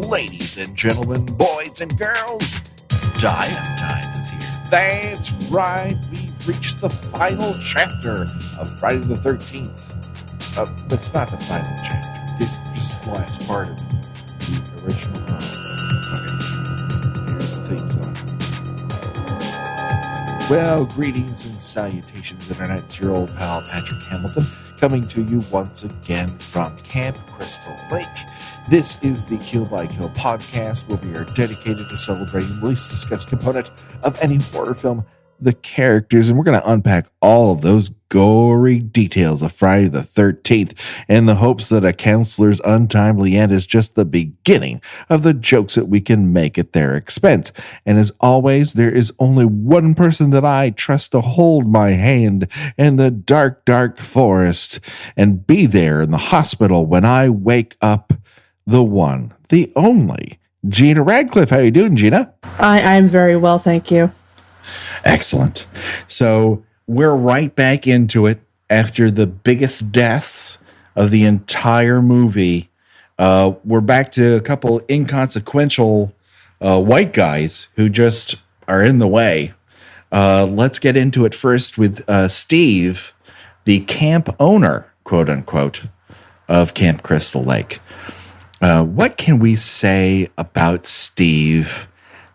Ladies and gentlemen, boys and girls, Diet Time is here. That's right, we've reached the final chapter of Friday the 13th. It's not the final chapter. It's just the last part of the original. Okay, here's the theme song. Well, greetings and salutations, Internet. It's your old pal, Patrick Hamilton, coming to you once again from Camp Crystal Lake. This is the Kill by Kill podcast, where we are dedicated to celebrating the least discussed component of any horror film, the characters, and we're going to unpack all of those gory details of Friday the 13th in the hopes that a counselor's untimely end is just the beginning of the jokes that we can make at their expense. And as always, there is only one person that I trust to hold my hand in the dark, dark forest and be there in the hospital when I wake up. The one, the only, Gina Radcliffe. How are you doing, Gina? I'm very well, thank you. Excellent. So we're right back into it after the biggest deaths of the entire movie. We're back to a couple inconsequential white guys who just are in the way. Let's get into it first with Steve, the camp owner, quote unquote, of Camp Crystal Lake. What can we say about Steve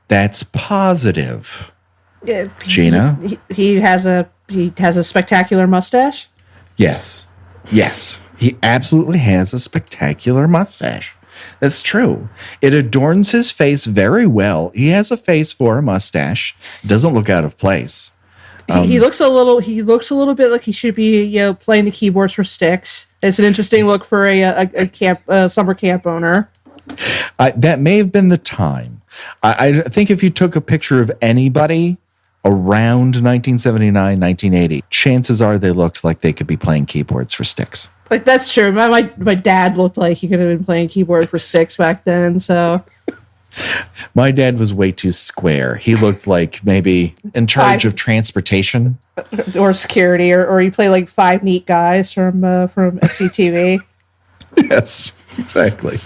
that's positive? Gina? He has a spectacular mustache. Yes. He absolutely has a spectacular mustache. That's true. It adorns his face very well. He has a face for a mustache. Doesn't look out of place. He looks a little bit like he should be, playing the keyboards for Styx. It's an interesting look for a summer camp owner. That may have been the time. I think if you took a picture of anybody around 1979, 1980, chances are they looked like they could be playing keyboards for Styx. Like, that's true. My dad looked like he could have been playing keyboard for Styx back then, so... My dad was way too square. He looked like maybe in charge of transportation or security, or he played like Five Neat Guys from SCTV. Yes, exactly.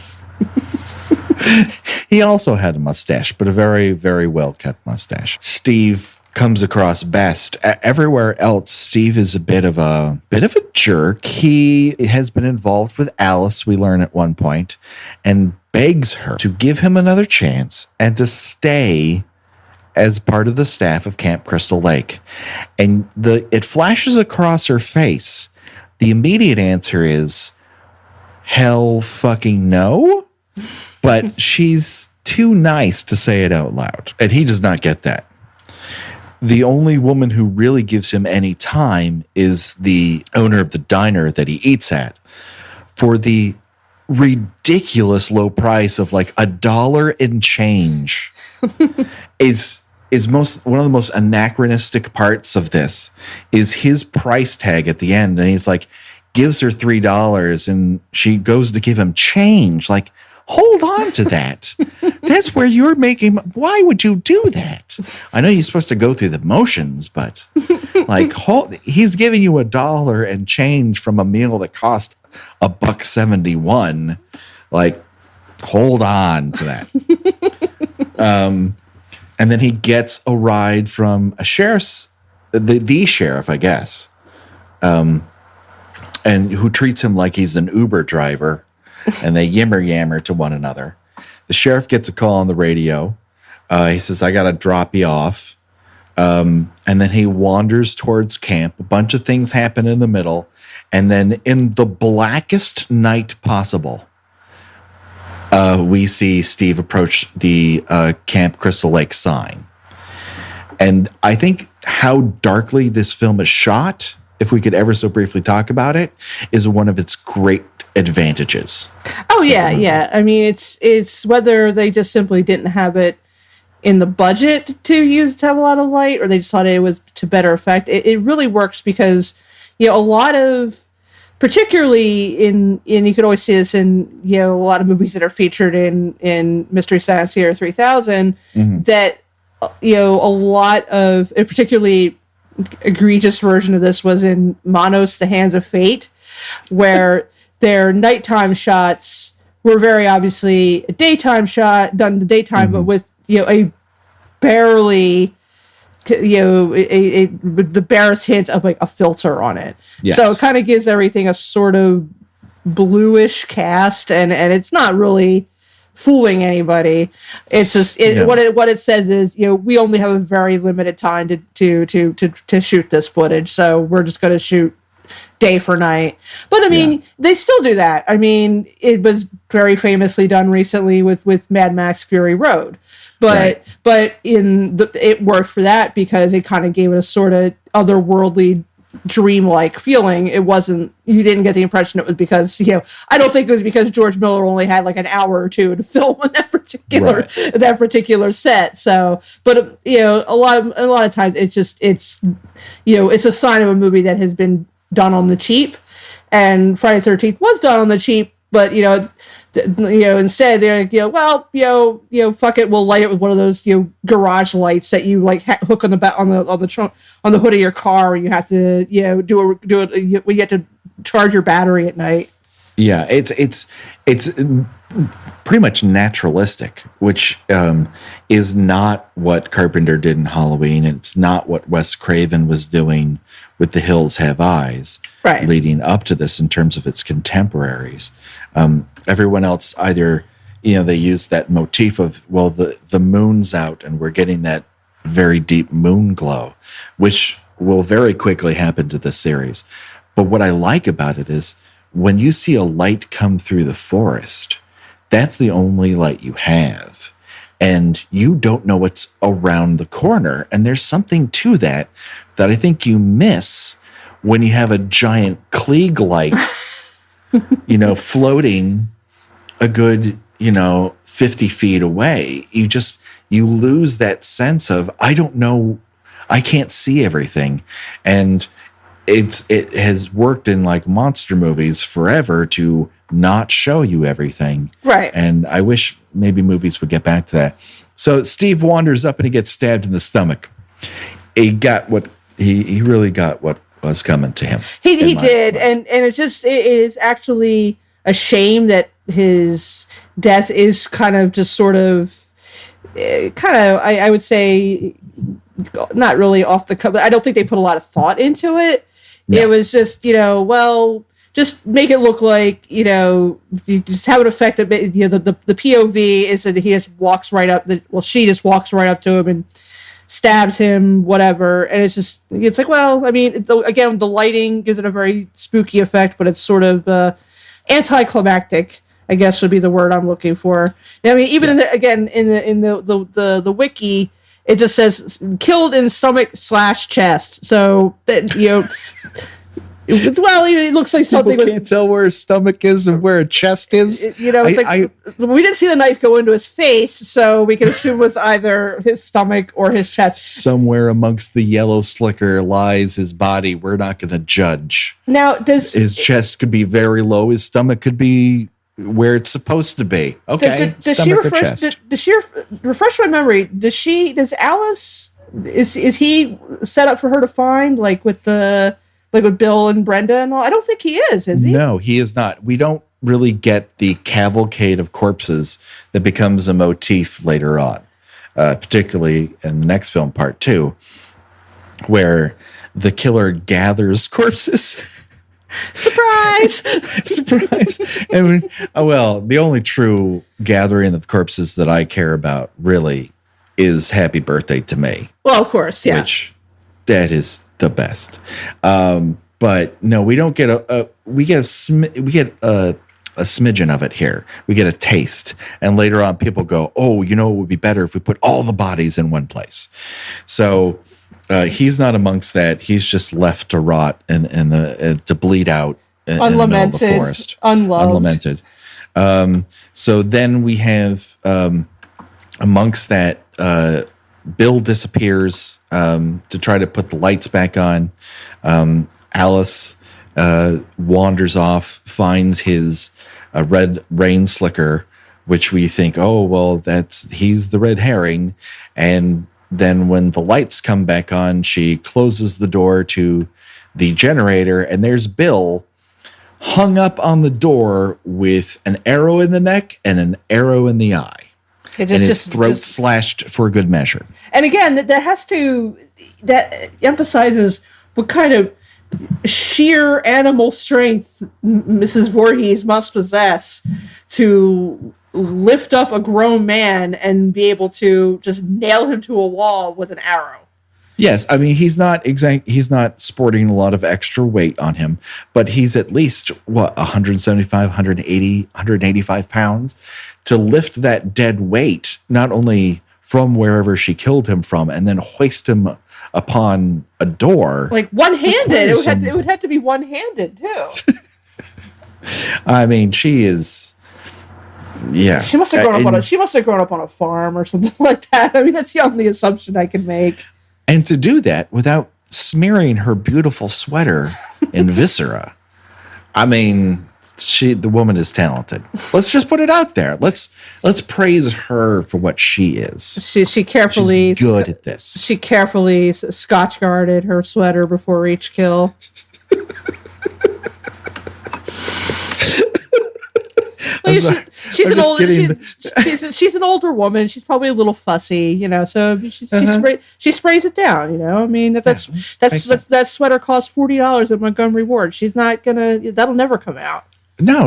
He also had a mustache, but a very, very well kept mustache. Steve comes across best. Everywhere else, Steve is a bit of a jerk. He has been involved with Alice, we learn at one point, and begs her to give him another chance and to stay as part of the staff of Camp Crystal Lake. And it flashes across her face. The immediate answer is hell fucking no. But she's too nice to say it out loud. And he does not get that. The only woman who really gives him any time is the owner of the diner that he eats at for the ridiculous low price of like $1 and change. is one of the most anachronistic parts of this is his price tag at the end, and he's like gives her $3 and she goes to give him change. Like, hold on to that. That's where you're making. Why would you do that? I know you're supposed to go through the motions, but like, he's giving you $1 and change from a meal that cost $1.71. Like, hold on to that. And then he gets a ride from a sheriff's, the sheriff, I guess, and who treats him like he's an Uber driver. And they yammer to one another. The sheriff gets a call on the radio. He says, I got to drop you off. And then he wanders towards camp. A bunch of things happen in the middle. And then in the blackest night possible, we see Steve approach the Camp Crystal Lake sign. And I think how darkly this film is shot, if we could ever so briefly talk about it, is one of its great advantages. Oh yeah. I mean, it's whether they just simply didn't have it in the budget to have a lot of light, or they just thought it was to better effect. It really works because, a lot of, particularly in you could always see this in, a lot of movies that are featured in Mystery Science Theater 3000, that, a lot of a particularly egregious version of this was in Manos, The Hands of Fate, where their nighttime shots were very obviously a daytime shot, done in the daytime, but with, a barely, the barest hint of like a filter on it. Yes. So it kind of gives everything a sort of bluish cast, and it's not really fooling anybody. It's just what it says is, we only have a very limited time to shoot this footage, so we're just going to shoot day for night. But I mean, they still do that. I mean, it was very famously done recently with Mad Max Fury Road. But it worked for that because it kind of gave it a sort of otherworldly, dreamlike feeling. It wasn't, you didn't get the impression it was because, I don't think it was because George Miller only had like an hour or two to film on that particular set. So, but a lot of times it's a sign of a movie that has been done on the cheap, and Friday the 13th was done on the cheap, but instead they're like, fuck it, we'll light it with one of those garage lights that you like hook on the hood of your car, and you have to do it when you have to charge your battery at night. Yeah, it's pretty much naturalistic, which is not what Carpenter did in Halloween, and it's not what Wes Craven was doing with The Hills Have Eyes, right, leading up to this in terms of its contemporaries. Everyone else either, they use that motif of, well, the moon's out and we're getting that very deep moon glow, which will very quickly happen to this series. But what I like about it is when you see a light come through the forest, that's the only light you have. And you don't know what's around the corner. And there's something to that I think you miss when you have a giant Klieg light, floating a good, 50 feet away. You lose that sense of, I don't know, I can't see everything. And it has worked in like monster movies forever to not show you everything. Right. And I wish maybe movies would get back to that. So Steve wanders up and he gets stabbed in the stomach. He got what he really got what was coming to him. He did. And it is actually a shame that his death is kind of just sort of I would say not really off the cuff. I don't think they put a lot of thought into it. No. It was just, just make it look like, you just have an effect that, the POV is that he just walks right up, she just walks right up to him and stabs him, whatever. And it's like, well, I mean, again, the lighting gives it a very spooky effect, but it's sort of anticlimactic, I guess would be the word I'm looking for. I mean, even in the wiki, it just says killed in stomach/chest. So that well, it looks like something. People can't tell where his stomach is and where a chest is. We didn't see the knife go into his face, so we can assume it was either his stomach or his chest. Somewhere amongst the yellow slicker lies his body. We're not going to judge. Now, his chest could be very low. His stomach could be where it's supposed to be. Okay, does she refresh my memory? Does Alice is he set up for her to find with Bill and Brenda and all? I don't think he is he? No, he is not. We don't really get the cavalcade of corpses that becomes a motif later on, particularly in the next film, Part 2, where the killer gathers corpses. Surprise! Surprise! I mean, the only true gathering of corpses that I care about really is Happy Birthday to Me. Well, of course, yeah. Which that is the best. But no, we don't get a smidgen of it here. We get a taste, and later on, people go, "Oh, it would be better if we put all the bodies in one place." So. He's not amongst that. He's just left to rot and to bleed out in the middle of the forest. Unlamented. So then we have amongst that, Bill disappears to try to put the lights back on. Alice wanders off, finds his red rain slicker, which we think, he's the red herring, and then when the lights come back on, she closes the door to the generator, and there's Bill hung up on the door with an arrow in the neck and an arrow in the eye. And his throat slashed for good measure. And again, that emphasizes what kind of sheer animal strength Mrs. Voorhees must possess to lift up a grown man and be able to just nail him to a wall with an arrow. Yes, I mean he's not sporting a lot of extra weight on him, but he's at least 175, 180, 185 pounds to lift that dead weight not only from wherever she killed him from and then hoist him upon a door. Like one-handed. It would have to be one-handed too. I mean, she is She must have grown up on a farm or something like that. I mean, that's the only assumption I can make. And to do that without smearing her beautiful sweater in viscera. I mean, the woman is talented. Let's just put it out there. Let's praise her for what she is. She carefully She's good at this. She carefully Scotch guarded her sweater before each kill. She's an older woman. She's probably a little fussy, So she sprays it down, I mean that sweater costs $40 at Montgomery Ward. She's not that'll never come out. No.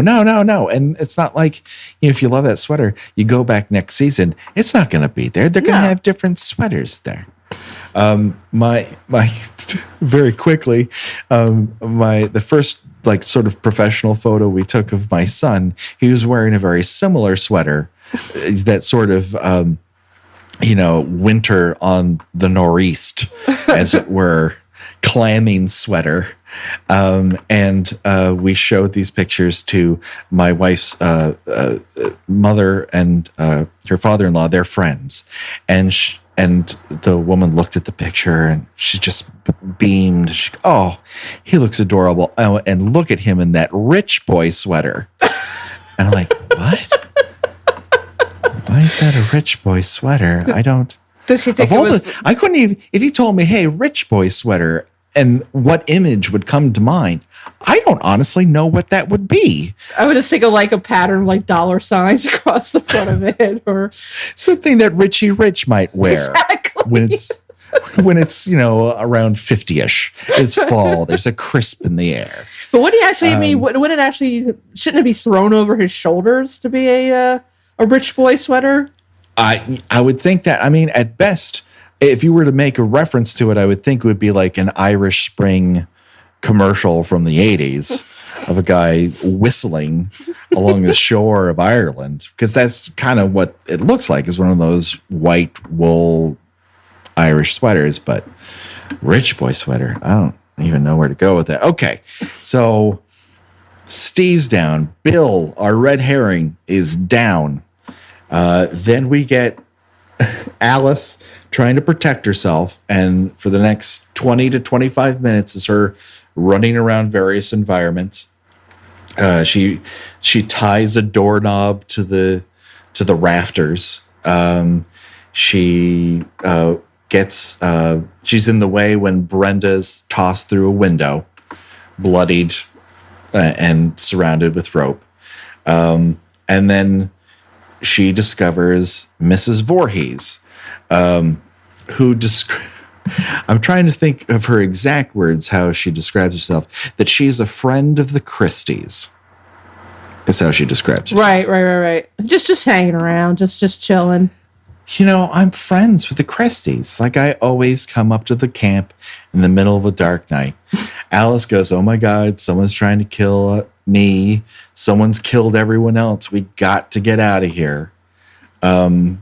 And it's not like if you love that sweater, you go back next season, it's not going to be there. They're going to have different sweaters there. My very quickly, the first sort of professional photo we took of my son, he was wearing a very similar sweater, that sort of, winter on the northeast, as it were, clamming sweater. And we showed these pictures to my wife's mother and her father-in-law, their friends. And the woman looked at the picture and she just beamed. He looks adorable. Oh, and look at him in that rich boy sweater. And I'm like, what? Why is that a rich boy sweater? I don't. Does she think I couldn't even, if you told me, hey, rich boy sweater, and what image would come to mind, I don't honestly know what that would be. I would just think of a pattern like dollar signs across the front of it, or something that Richie Rich might wear. Exactly. when it's around 50ish. It's fall. There's a crisp in the air. But what do you actually would it actually, shouldn't it be thrown over his shoulders to be a rich boy sweater? I would think that. I mean, at best, if you were to make a reference to it, I would think it would be like an Irish Spring commercial from the 80s of a guy whistling along the shore of Ireland, because that's kind of what it looks like, is one of those white wool Irish sweaters. But rich boy sweater, I don't even know where to go with that. Okay, so Steve's down. Bill, our red herring, is down. Then we get Alice trying to protect herself, and for the next 20 to 25 minutes is her running around various environments. She ties a doorknob to the rafters. She's in the way when Brenda's tossed through a window, bloodied and surrounded with rope. And then she discovers Mrs. Voorhees, I'm trying to think of her exact words, how she describes herself, that she's a friend of the Christies. Is how she describes herself. Right. Just hanging around, just chilling. I'm friends with the Christies. I always come up to the camp in the middle of a dark night. Alice goes, oh my God, someone's trying to kill me. Someone's killed everyone else. We got to get out of here. And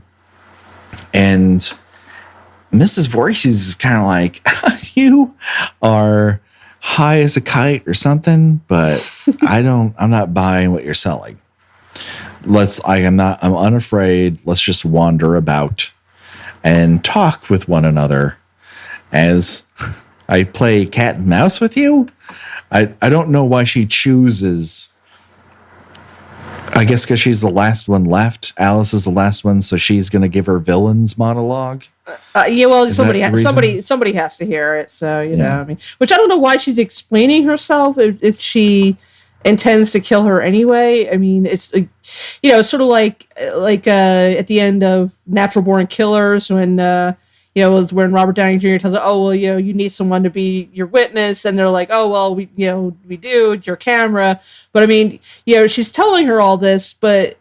Mrs. Voorhees is kind of like, you are high as a kite or something, but I'm not buying what you're selling. I'm unafraid. Let's just wander about and talk with one another as I play cat and mouse with you. I don't know why she chooses. I guess because she's the last one left. Alice is the last one, so she's going to give her villain's monologue. Somebody has to hear it. So I mean, which I don't know why she's explaining herself. If she intends to kill her anyway. I mean, it's sort of like at the end of Natural Born Killers when was when Robert Downey Jr. tells her, "Oh well, you need someone to be your witness," and they're like, "Oh well, we do your camera." But I mean, she's telling her all this, but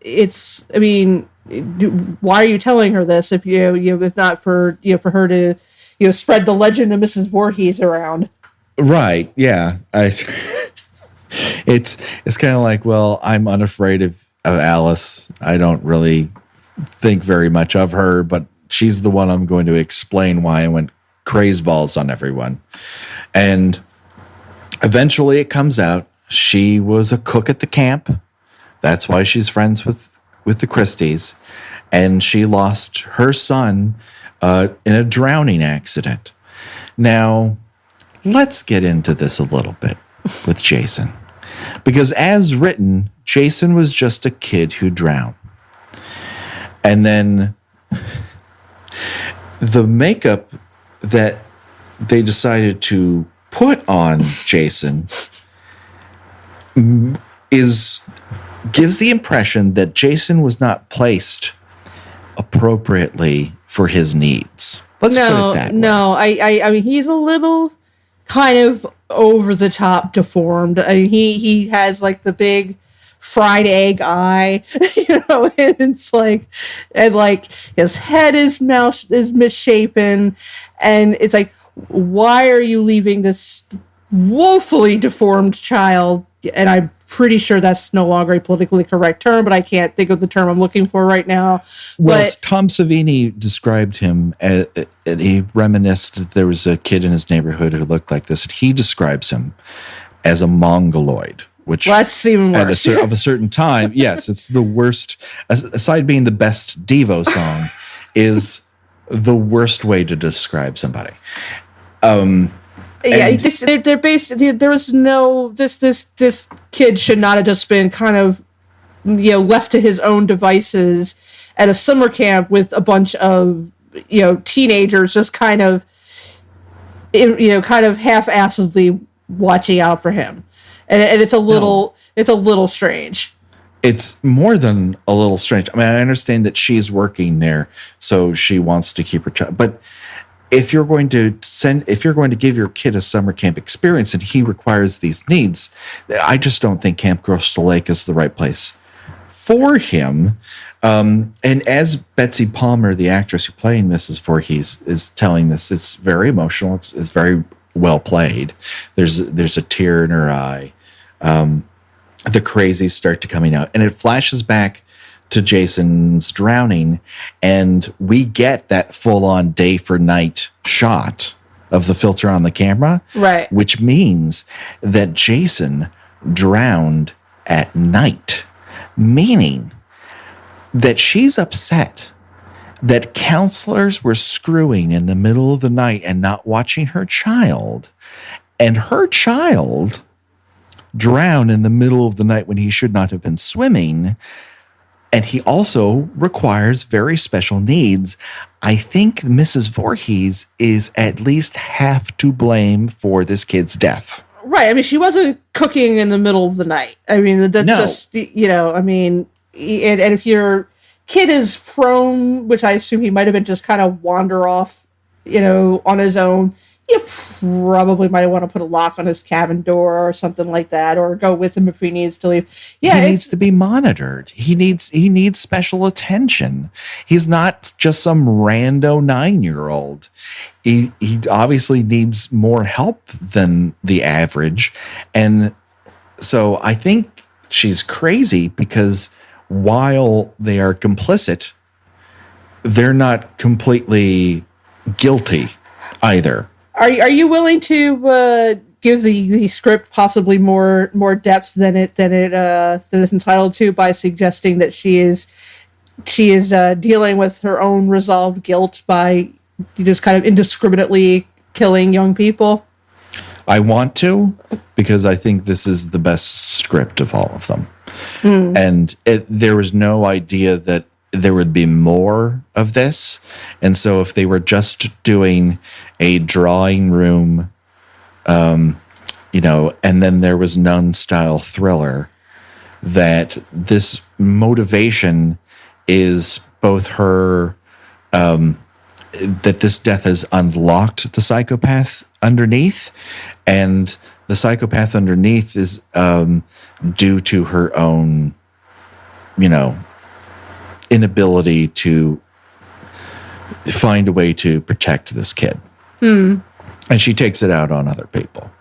why are you telling her this if if not for for her to spread the legend of Mrs. Voorhees around? Right. Yeah. It's kind of like, well, I'm unafraid of Alice. I don't really think very much of her, but she's the one I'm going to explain why I went crazeballs on everyone. And eventually it comes out she was a cook at the camp. That's why she's friends with the Christies. And she lost her son in a drowning accident. Now, let's get into this a little bit with Jason. Because as written, Jason was just a kid who drowned. And then the makeup that they decided to put on Jason gives the impression that Jason was not placed appropriately for his needs. Let's put it that way. No, I mean, he's a little kind of over the top deformed. I mean, he has like the big fried egg eye, and it's like, and like his head is misshapen, and it's like, why are you leaving this woefully deformed child? And I'm pretty sure that's no longer a politically correct term, but I can't think of the term I'm looking for right now. Well, Tom Savini described him as, he reminisced that there was a kid in his neighborhood who looked like this, and he describes him as a mongoloid, which that's even worse. Of a certain time, yes, it's the worst. Aside being the best Devo song, is the worst way to describe somebody. Yeah, they're based. There was no this kid should not have just been kind of left to his own devices at a summer camp with a bunch of teenagers just kind of half-assedly watching out for him, and it's a little strange. It's more than a little strange. I mean, I understand that she's working there, so she wants to keep her child, but if you're going to give your kid a summer camp experience and he requires these needs, I just don't think Camp Crystal Lake is the right place for him. And as Betsy Palmer, the actress who played Mrs. Voorhees, is telling this, it's very emotional. It's very well played. There's a tear in her eye. The crazies start to coming out, and it flashes back to Jason's drowning, and we get that full-on day for night shot of the filter on the camera, right? Which means that Jason drowned at night, meaning that she's upset that counselors were screwing in the middle of the night and not watching her child, and her child drowned in the middle of the night when he should not have been swimming. And he also requires very special needs. I think Mrs. Voorhees is at least half to blame for this kid's death. Right. I mean, she wasn't cooking in the middle of the night. I mean, that's just, I mean, and if your kid is prone, which I assume he might have been just kind of wander off, on his own, you probably might want to put a lock on his cabin door or something like that, or go with him if he needs to leave. Yeah, he needs to be monitored. He needs special attention. He's not just some rando 9-year-old. He obviously needs more help than the average. And so I think she's crazy because while they are complicit, they're not completely guilty either. Are you willing to give the script possibly more depth than it is entitled to by suggesting that she is dealing with her own resolved guilt by just kind of indiscriminately killing young people? I want to, because I think this is the best script of all of them. And there was no idea that there would be more of this. And so if they were just doing a drawing room, and then there was Nun style thriller, that this motivation is both her, that this death has unlocked the psychopath underneath, and the psychopath underneath is due to her own, inability to find a way to protect this kid. And she takes it out on other people.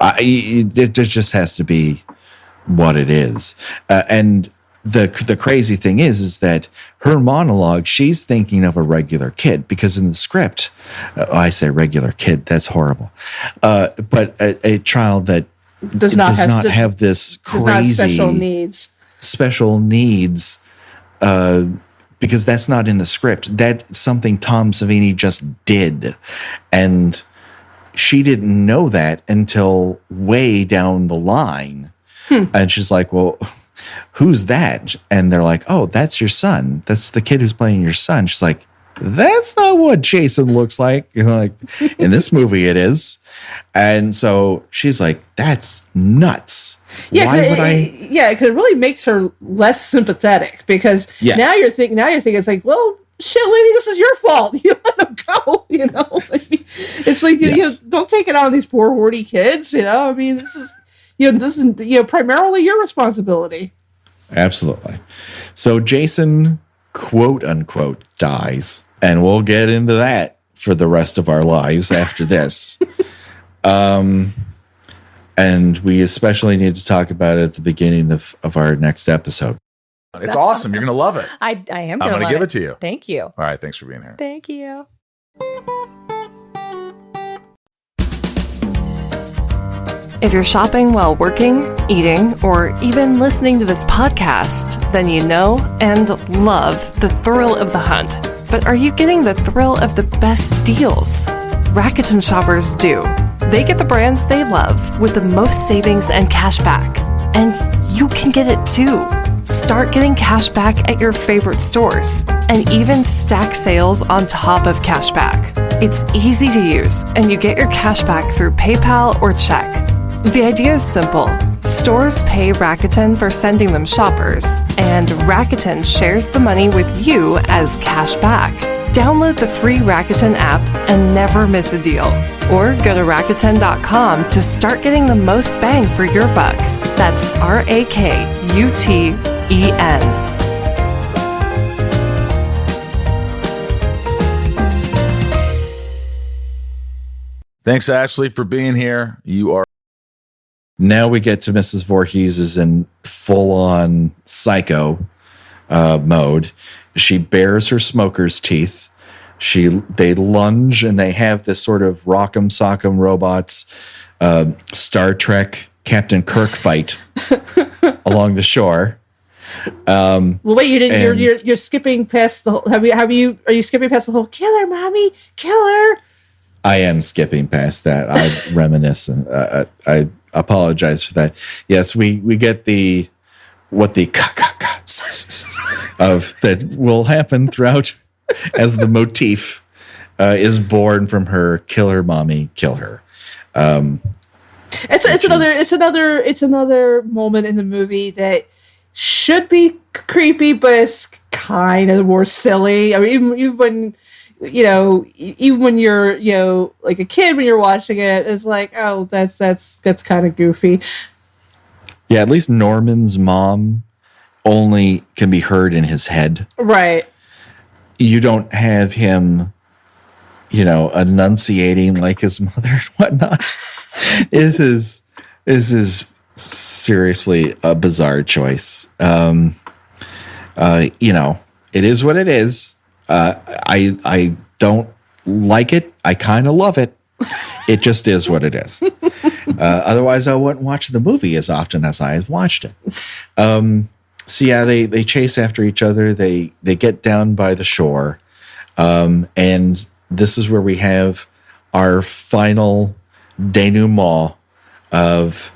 It just has to be what it is. And the crazy thing is that her monologue, she's thinking of a regular kid, because in the script, I say regular kid, that's horrible. But a child that does not have this crazy special needs, because that's not in the script. That's something Tom Savini just did. And she didn't know that until way down the line. And she's like, well, who's that? And they're like, oh, that's your son. That's the kid who's playing your son. She's like, that's not what Jason looks like. Like, in this movie it is. And so she's like, that's nuts. Yeah, why would I? Yeah, because it really makes her less sympathetic, because now you're thinking it's like, well, shit, lady, this is your fault. You let him go. It's like, don't take it on these poor horny kids. I mean, this is primarily your responsibility. Absolutely. So Jason, quote unquote, dies, and we'll get into that for the rest of our lives after this. And we especially need to talk about it at the beginning of our next episode. It's awesome. You're going to love it. I am I'm going to give it to you. Thank you. All right. Thanks for being here. Thank you. If you're shopping while working, eating, or even listening to this podcast, then you know and love the thrill of the hunt. But are you getting the thrill of the best deals? Rakuten shoppers do. They get the brands they love with the most savings and cash back. And you can get it too. Start getting cash back at your favorite stores and even stack sales on top of cash back. It's easy to use, and you get your cash back through PayPal or check. The idea is simple. Stores pay Rakuten for sending them shoppers, and Rakuten shares the money with you as cash back. Download the free Rakuten app and never miss a deal. Or go to Rakuten.com to start getting the most bang for your buck. That's RAKUTEN. Thanks, Ashley, for being here. You are. Now we get to Mrs. Voorhees is in full-on psycho mode. She bares her smoker's teeth. They lunge, and they have this sort of rock'em sock'em robots, Star Trek Captain Kirk fight along the shore. Well, wait, you didn't. You're skipping past the whole. Are you skipping past the whole killer, mommy, killer? I am skipping past that. I reminisce. I apologize for that. Yes, we get what the of that will happen throughout as the motif is born from her killer mommy, kill her. It's another moment in the movie that should be creepy, but it's kind of more silly. I mean, even when you're like a kid when you're watching it, it's like, oh, that's kind of goofy. Yeah, at least Norman's mom only can be heard in his head. Right. You don't have him, enunciating like his mother and whatnot. This is seriously a bizarre choice. It is what it is. I don't like it. I kind of love it. It just is what it is. Otherwise, I wouldn't watch the movie as often as I have watched it. So yeah, they chase after each other. They get down by the shore, and this is where we have our final denouement of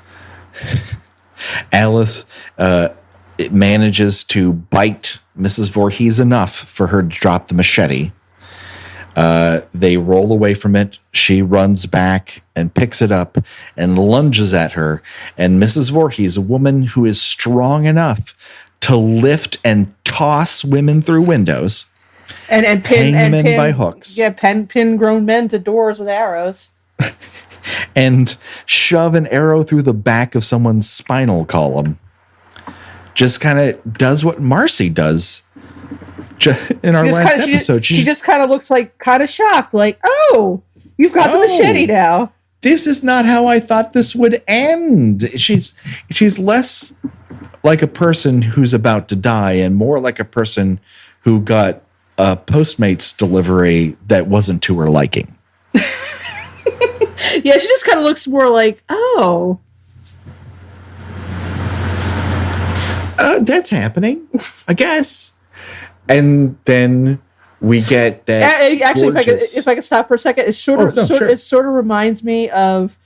Alice. It manages to bite Mrs. Voorhees enough for her to drop the machete. They roll away from it. She runs back and picks it up and lunges at her. And Mrs. Voorhees, a woman who is strong enough to lift and toss women through windows and pin hang them in by hooks. Yeah, pin grown men to doors with arrows. And shove an arrow through the back of someone's spinal column. Just kind of does what Marcy does in our last episode. She just kind of looks like kind of shocked, like, oh, you've got the machete now. This is not how I thought this would end. She's less like a person who's about to die and more like a person who got a Postmates delivery that wasn't to her liking. Yeah, she just kind of looks more like, oh. That's happening, I guess. And then we get that. Actually, if I could stop for a second, it sort of reminds me of,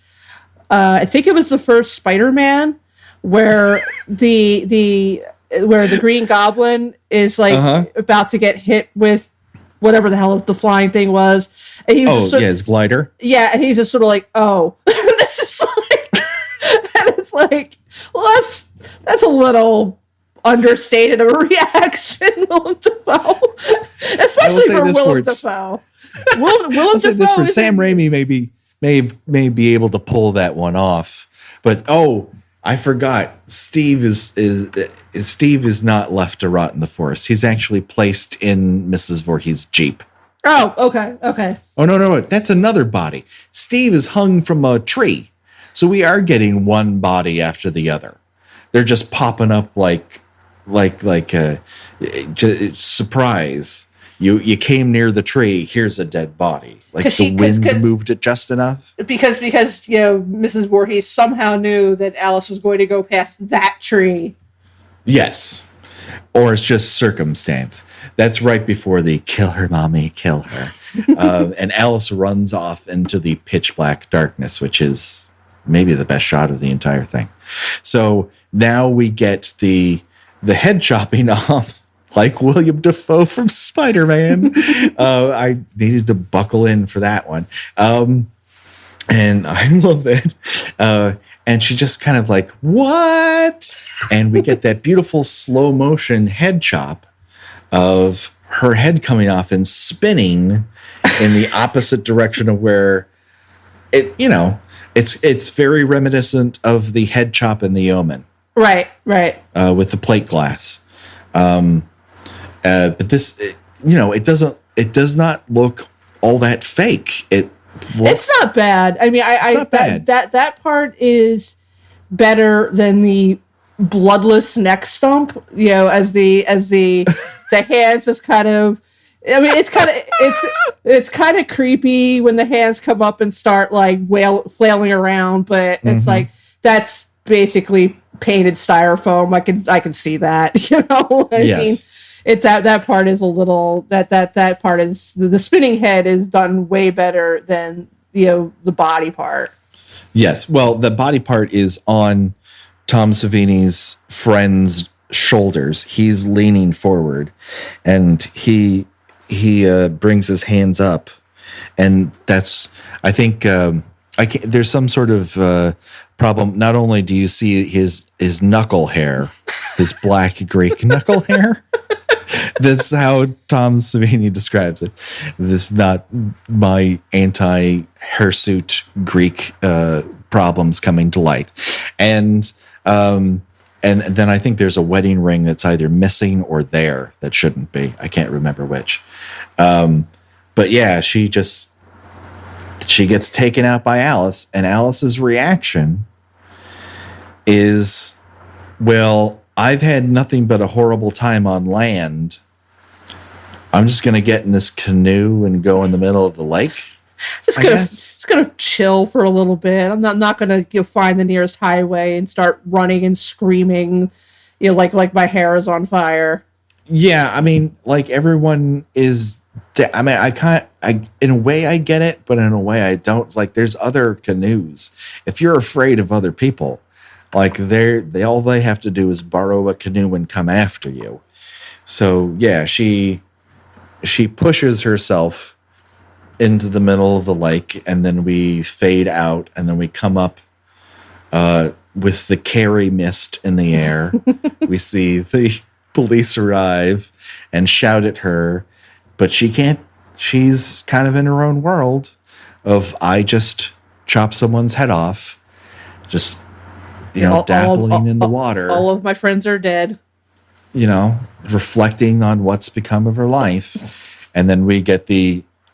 I think it was the first Spider-Man, where the Green Goblin is like about to get hit with whatever the hell the flying thing was. And he was his glider. Yeah, and he's just sort of like, oh, it's just like, and it's like, well, that's a little understated of a reaction, Willem Dafoe, especially for Willem Dafoe. Willem Dafoe. Sam Raimi may be able to pull that one off, but I forgot. Steve is not left to rot in the forest. He's actually placed in Mrs. Voorhees' Jeep. Oh, okay. Oh, no, that's another body. Steve is hung from a tree. So we are getting one body after the other. They're just popping up like a surprise. You came near the tree. Here's a dead body. Like the wind moved it just enough. Because Mrs. Voorhees somehow knew that Alice was going to go past that tree. Yes. Or it's just circumstance. That's right before the kill her, mommy, kill her. And Alice runs off into the pitch black darkness, which is maybe the best shot of the entire thing. So now we get the head chopping off like William Dafoe from Spider-Man. I needed to buckle in for that one. And I love it. And she just kind of like, what? And we get that beautiful slow motion head chop of her head coming off and spinning in the opposite direction of where it's very reminiscent of the head chop in The Omen. Right. With the plate glass. But this, it does not look all that fake. It's not bad. I mean, that part is better than the bloodless neck stump. As the hands just kind of. I mean, it's kind of creepy when the hands come up and start like flailing around, but it's like that's basically painted styrofoam. I can see that. I mean, that part is a little that part is the spinning head is done way better than the body part. Yes, well, the body part is on Tom Savini's friend's shoulders. He's leaning forward, and he brings his hands up, and that's I think there's some sort of problem. Not only do you see his knuckle hair, his black Greek knuckle hair. That's how Tom Savini describes it. This is not my anti-hirsute Greek problems coming to light. And then I think there's a wedding ring that's either missing or there that shouldn't be. I can't remember which. But yeah, she gets taken out by Alice, and Alice's reaction is, well, I've had nothing but a horrible time on land. I'm just going to get in this canoe and go in the middle of the lake. Just gonna chill for a little bit. I'm not gonna find the nearest highway and start running and screaming, like my hair is on fire. Yeah, I mean, like everyone is. I mean, in a way I get it, but in a way I don't. It's like there's other canoes. If you're afraid of other people, like all they have to do is borrow a canoe and come after you. So yeah, she pushes herself into the middle of the lake, and then we fade out, and then we come up with the Carrie mist in the air. We see the police arrive and shout at her, but she can't. She's kind of in her own world of, I just chop someone's head off, just dabbling in the water. All of my friends are dead. Reflecting on what's become of her life. And then we get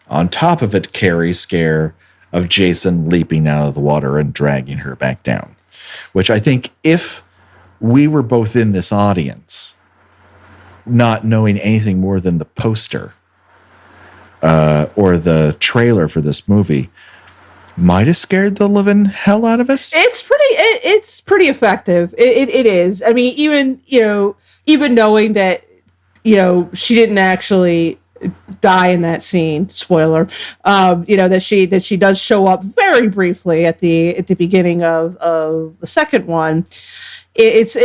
on top of it, Carrie scare of Jason leaping out of the water and dragging her back down. Which I think, if we were both in this audience, not knowing anything more than the poster or the trailer for this movie, might have scared the living hell out of us. It's pretty effective. It is. I mean, even knowing that, she didn't actually die in that scene, spoiler, that she does show up very briefly at the beginning of the second one. It's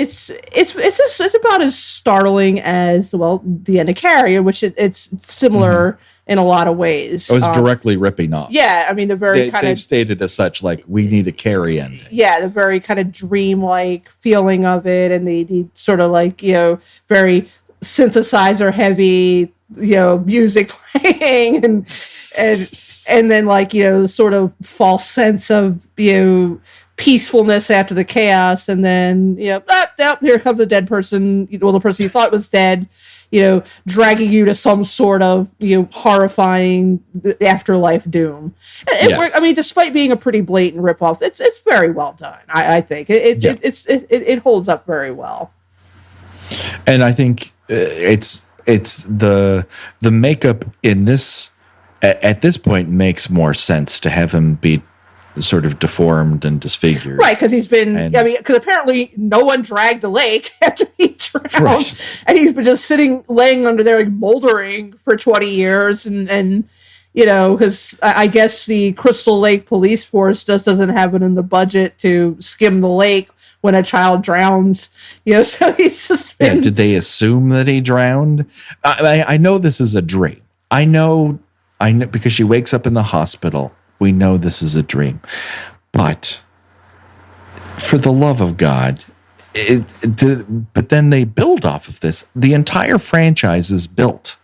about as startling as, the end of Carrie, which it's similar in a lot of ways. It was directly ripping off. Yeah, I mean, they've stated as such, like, we need a Carrie ending. Yeah, the very kind of dreamlike feeling of it, and the sort of like, very synthesizer heavy, music playing, and then like, sort of false sense of, peacefulness after the chaos, and then here comes a dead person, the person you thought was dead, dragging you to some sort of horrifying afterlife doom. Yes. I mean, despite being a pretty blatant ripoff, it's very well done. I think it holds up very well. And I think it's the makeup in this at this point makes more sense to have him be sort of deformed and disfigured. Right, because he's been, because apparently no one dragged the lake after he drowned. Right. And he's been just laying under there, like, moldering for 20 years. And because I guess the Crystal Lake police force just doesn't have it in the budget to skim the lake when a child drowns. So he's just been... Yeah, did they assume that he drowned? I know this is a dream. I know because she wakes up in the hospital. We know this is a dream, but for the love of God, but then they build off of this. The entire franchise is built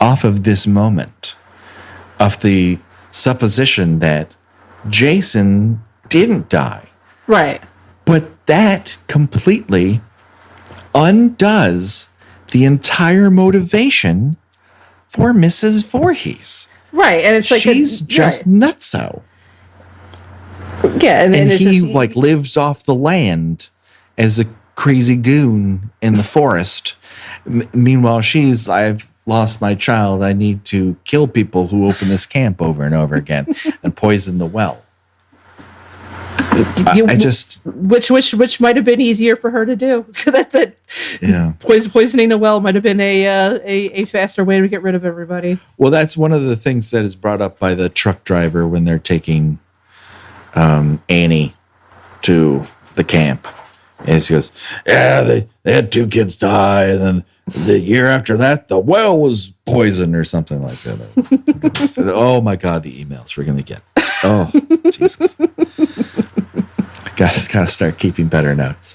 off of this moment, of the supposition that Jason didn't die. Right. But that completely undoes the entire motivation for Mrs. Voorhees. Right, and it's like she's just nutso. Yeah, and he lives off the land as a crazy goon in the forest. Meanwhile, I've lost my child. I need to kill people who open this camp over and over again and poison the well. Which might have been easier for her to do. Poisoning the well might have been a faster way to get rid of everybody. Well, that's one of the things that is brought up by the truck driver when they're taking Annie to the camp. And he goes, "Yeah, they had 2 kids die, and then the year after that, the well was poisoned," or something like that. So, oh my God, the emails we're gonna get. Oh, Jesus. Gotta start keeping better notes.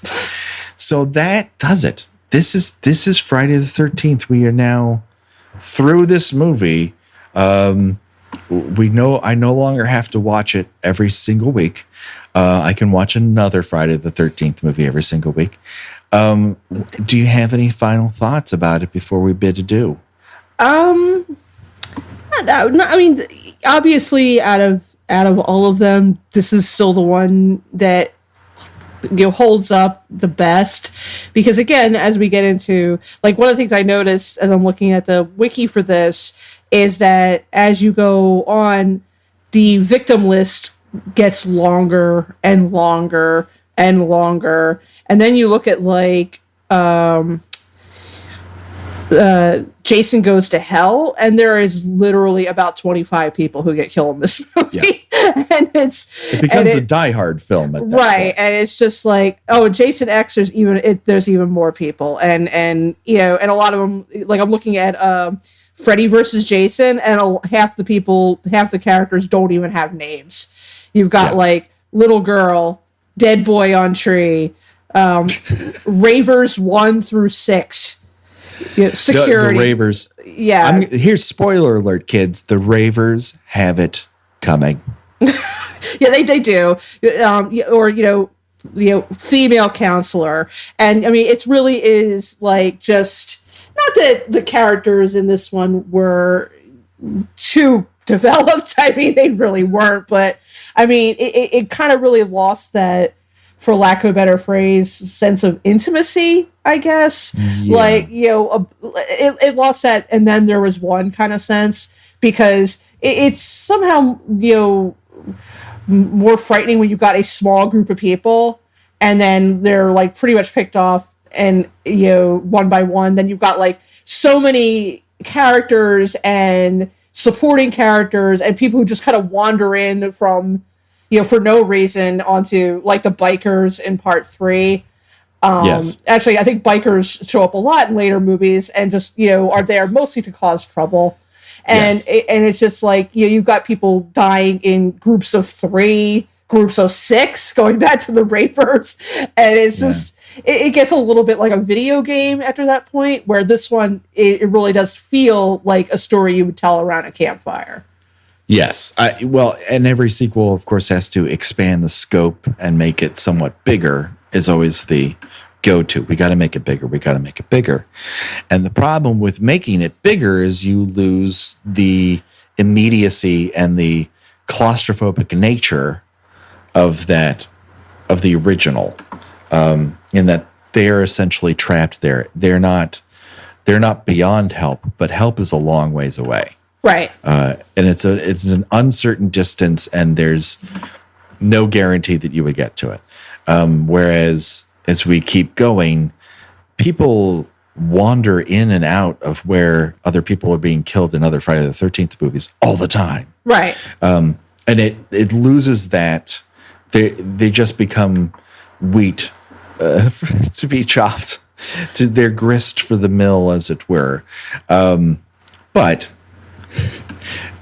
So that does it. This is Friday the 13th. We are now through this movie. I no longer have to watch it every single week. I can watch another Friday the 13th movie every single week. Do you have any final thoughts about it before we bid adieu? No, I mean, obviously, out of all of them, this is still the one that holds up the best, because again, as we get into, like, one of the things I noticed as I'm looking at the wiki for this is that as you go on, the victim list gets longer and longer and longer, and then you look at like Jason Goes to Hell, and there is literally about 25 people who get killed in this movie. Yeah. And it becomes a Die Hard film at that point. And it's just like, oh, Jason X, there's even more people, and and a lot of them, like I'm looking at Freddy versus Jason, and half the characters don't even have names. You've got like Little Girl, Dead Boy on Tree, Ravers 1 through 6. Security. The Ravers. Yeah. Here's spoiler alert, kids. The Ravers have it coming. Yeah, they do. Or female counselor, and I mean, it really is like just not that the characters in this one were too developed. I mean, they really weren't, but I mean, it kind of really lost that, for lack of a better phrase, sense of intimacy, I guess. Yeah. Like, it lost that, and then there was one kind of sense, because it's somehow, more frightening when you've got a small group of people, and then they're like pretty much picked off, and one by one, then you've got like so many characters and supporting characters and people who just kind of wander in from, for no reason, onto like the bikers in part 3. Yes. Actually, I think bikers show up a lot in later movies and just, are there mostly to cause trouble. And and it's just like, you've got people dying in groups of 3, groups of 6, going back to the Ravers. And it's just, it gets a little bit like a video game after that point, where this one, it really does feel like a story you would tell around a campfire. Yes. And every sequel, of course, has to expand the scope and make it somewhat bigger, is always the go-to. We got to make it bigger. We got to make it bigger. And the problem with making it bigger is you lose the immediacy and the claustrophobic nature of the original, in that they're essentially trapped there. They're not beyond help, but help is a long ways away. Right. And it's an uncertain distance, and there's no guarantee that you would get to it. Whereas as we keep going, people wander in and out of where other people are being killed in other Friday the 13th movies all the time. Right. And it loses that. They just become wheat to be chopped. They're grist for the mill, as it were. But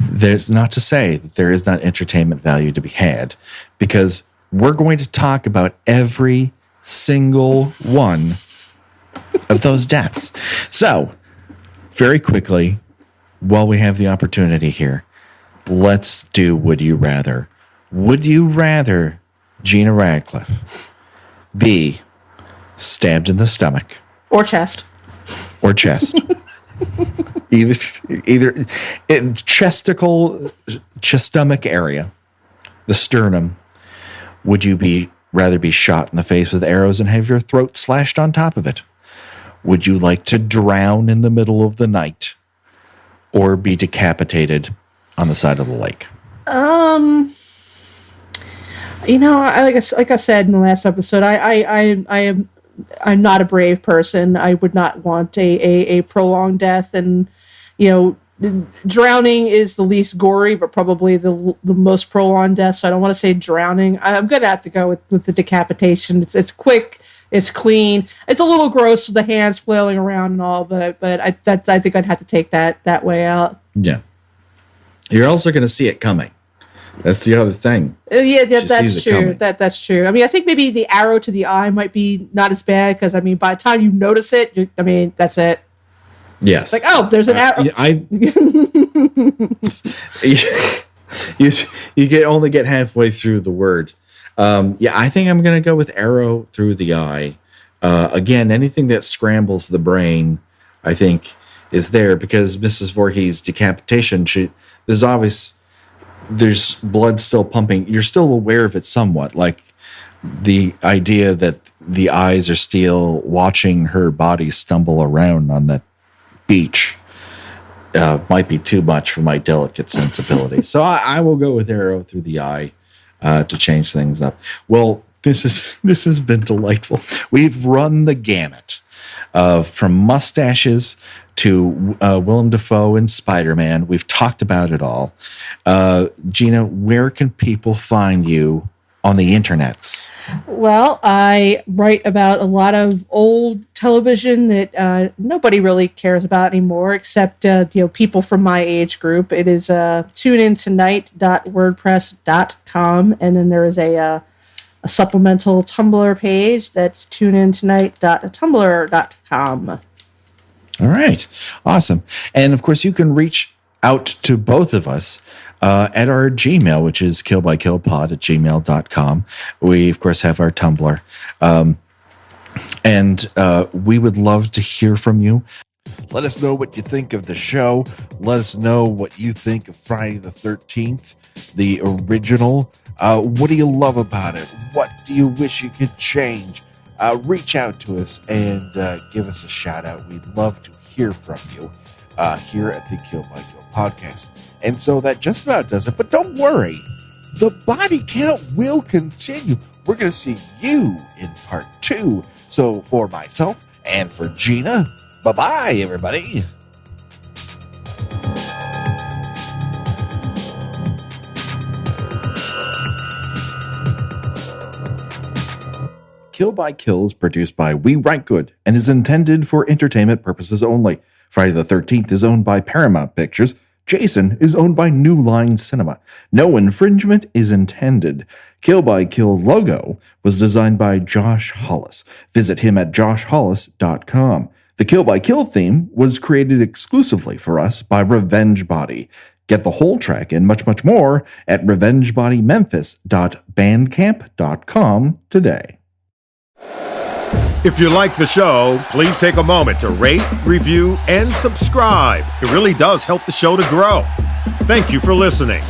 there's not to say that there is not entertainment value to be had, because we're going to talk about every single one of those deaths. So, very quickly, while we have the opportunity here, let's do Would You Rather. Would you rather Gina Radcliffe be stabbed in the stomach? Or chest. Or chest. either in stomach area, the sternum. Would you rather be shot in the face with arrows and have your throat slashed on top of it? Would you like to drown in the middle of the night, or be decapitated on the side of the lake? Like I said in the last episode, I'm not a brave person. I would not want a prolonged death, and drowning is the least gory, but probably the most prolonged death. So I don't want to say drowning. I'm gonna have to go with the decapitation. It's quick, it's clean. It's a little gross with the hands flailing around and all, but I think I'd have to take that way out. Yeah, you're also gonna see it coming. That's the other thing. That's true. That's true. I mean, I think maybe the arrow to the eye might be not as bad, because I mean, by the time you notice it, that's it. Yes. It's like, oh, there's an arrow. You only get halfway through the word. I think I'm going to go with arrow through the eye. Again, anything that scrambles the brain, I think, is there, because Mrs. Voorhees' decapitation, there's blood still pumping. You're still aware of it somewhat, like the idea that the eyes are still watching her body stumble around on that beach might be too much for my delicate sensibility. So I will go with arrow through the eye to change things up. Well, this has been delightful. We've run the gamut. from mustaches to Willem Dafoe and Spider-Man. We've talked about it all. Gina, where can people find you on the internets? Well, I write about a lot of old television that nobody really cares about anymore, except people from my age group. It is tuneintonight.wordpress.com, and then there is a supplemental Tumblr page that's tuneintonight.tumblr.com. All right. Awesome. And of course, you can reach out to both of us at our Gmail, which is killbykillpod@gmail.com. We, of course, have our Tumblr. And we would love to hear from you. Let us know what you think of the show. Let us know what you think of Friday the 13th, the original. What do you love about it? What do you wish you could change? Reach out to us and give us a shout out. We'd love to hear from you here at the Kill by Kill podcast. And so that just about does it. But don't worry, the body count will continue. We're going to see you in part 2. So for myself and for Gina, bye-bye, everybody. Kill by Kill is produced by We Write Good and is intended for entertainment purposes only. Friday the 13th is owned by Paramount Pictures. Jason is owned by New Line Cinema. No infringement is intended. Kill by Kill logo was designed by Josh Hollis. Visit him at joshhollis.com. The Kill by Kill theme was created exclusively for us by Revenge Body. Get the whole track and much, much more at revengebodymemphis.bandcamp.com today. If you like the show, please take a moment to rate, review, and subscribe. It really does help the show to grow. Thank you for listening.